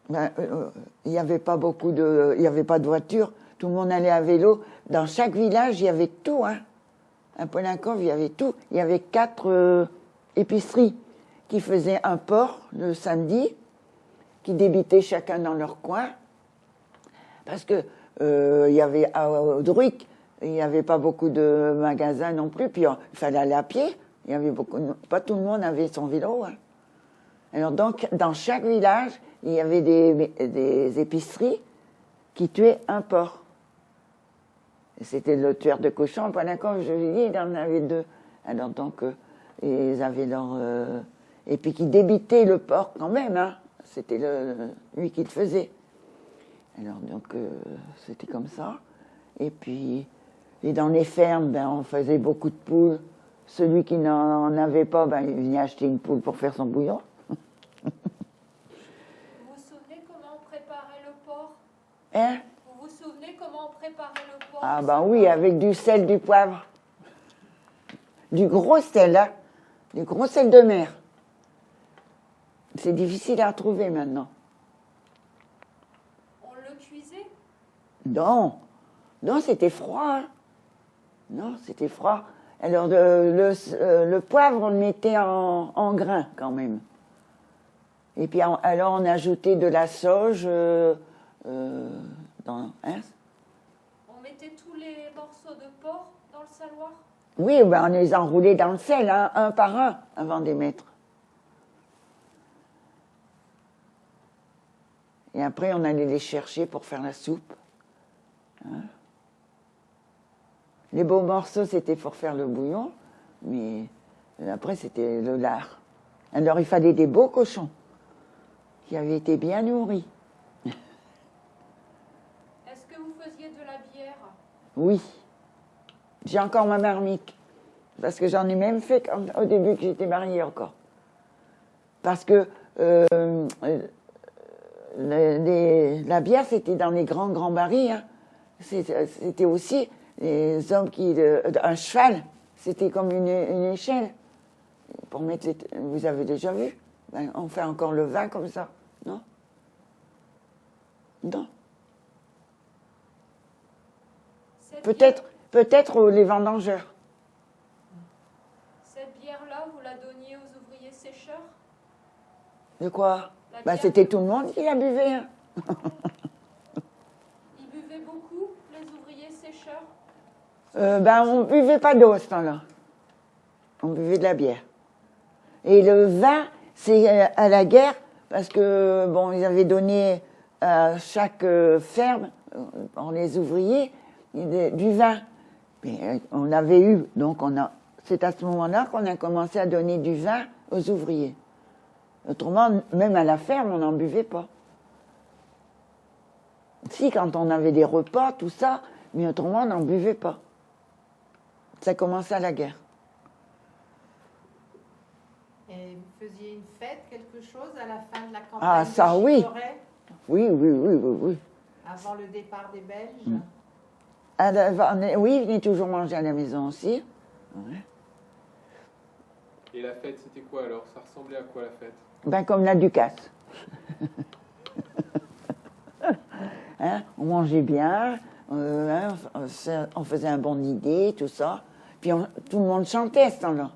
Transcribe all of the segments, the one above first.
Ben, il n'y avait pas beaucoup de... Il n'y avait pas de voiture. Tout le monde allait à vélo. Dans chaque village, il y avait tout, hein. À Polinkov, il y avait tout. Il y avait 4 épiceries qui faisaient un port le samedi, qui débitaient chacun dans leur coin. Parce que il y avait à Druic, il n'y avait pas beaucoup de magasins non plus. Puis il fallait aller à pied. Il y avait pas tout le monde avait son vélo, hein. Alors donc, dans chaque village, il y avait des épiceries qui tuaient un porc. C'était le tueur de cochon. Polinkov, je l'ai dit, il en avait 2. Alors donc, ils avaient leur... et puis qui débitait le porc quand même, hein. C'était lui qui le faisait. Alors donc, c'était comme ça. Et puis, et dans les fermes, ben, on faisait beaucoup de poules. Celui qui n'en avait pas, ben, il venait acheter une poule pour faire son bouillon. Vous vous souvenez comment on préparait le porc? Hein? Vous vous souvenez comment on préparait le porc? Ah ben oui, avec du sel, du poivre. Du gros sel, hein? Du gros sel de mer. C'est difficile à retrouver maintenant. On le cuisait? Non, non, c'était froid, hein. Non, c'était froid. Alors le poivre, on le mettait en grains quand même. Et puis alors on ajoutait de la sauge dans... Hein? On mettait tous les morceaux de porc dans le saloir? Oui, ben on les enroulait dans le sel, hein, un par un, avant de les mettre. Et après, on allait les chercher pour faire la soupe. Hein? Les beaux morceaux, c'était pour faire le bouillon, mais après, c'était le lard. Alors, il fallait des beaux cochons qui avaient été bien nourris. Est-ce que vous faisiez de la bière? Oui. J'ai encore ma marmite. Parce que j'en ai même fait au début que j'étais mariée encore. Parce que la bière, c'était dans les grands barils. Hein. C'était aussi les hommes qui... un cheval, c'était comme une échelle. Pour mettre vous avez déjà vu? Ben, on fait encore le vin comme ça, non? Non. Peut-être les vendangeurs. Cette bière-là, vous la donniez aux ouvriers sécheurs? De quoi? Ben, c'était tout le monde qui la buvait. Hein. Ils buvaient beaucoup, les ouvriers sécheurs? Ben, on ne buvait pas d'eau à ce temps-là. On buvait de la bière. Et le vin, c'est à la guerre, parce que, bon, ils avaient donné à chaque ferme, pour les ouvriers, du vin. Mais on avait eu, donc c'est à ce moment-là qu'on a commencé à donner du vin aux ouvriers. Autrement, même à la ferme, on n'en buvait pas. Si, quand on avait des repas, tout ça, mais autrement, on n'en buvait pas. Ça commençait à la guerre. Et vous faisiez une fête, quelque chose, à la fin de la campagne? Ah, ça, oui. Oui. Avant le départ des Belges? Oui, ils venaient toujours manger à la maison aussi. Ouais. Et la fête, c'était quoi alors? Ça ressemblait à quoi la fête? Ben, comme la Ducasse. Hein, on mangeait bien, hein, on faisait un bon dîner, tout ça. Puis tout le monde chantait à ce temps-là.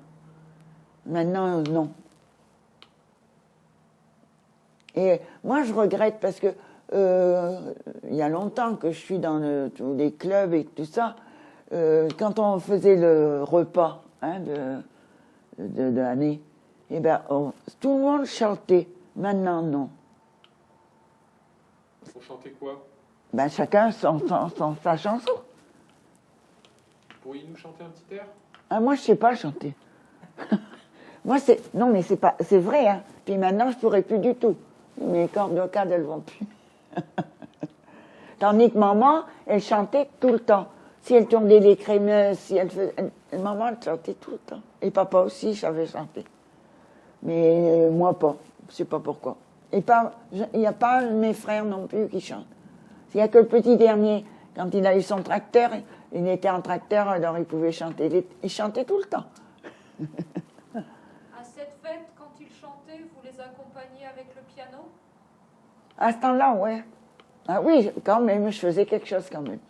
Maintenant, non. Et moi, je regrette parce que il y a longtemps que je suis dans tous les clubs et tout ça. Quand on faisait le repas, hein, de l'année, eh ben, tout le monde chantait. Maintenant, non. On chantait quoi? Ben, chacun sa chanson. Pourriez-vous nous chanter un petit air? Ah, moi, je sais pas chanter. Moi, non, mais c'est vrai, hein. Puis maintenant, je pourrais plus du tout. Mes cordes vocales, elles vont plus. Tandis que maman, elle chantait tout le temps. Si elle tournait les crémeuses, si elle faisait... Maman, elle chantait tout le temps. Et papa aussi, savait chanter. Mais moi, pas. Je sais pas pourquoi. Et il n'y a pas mes frères non plus qui chantent. Il n'y a que le petit dernier. Quand il a eu son tracteur, il était en tracteur, alors il pouvait chanter. Il chantait tout le temps. À cette fête, quand ils chantaient, vous les accompagniez avec le piano? À ce temps-là, ouais. Ah oui, quand même, je faisais quelque chose quand même.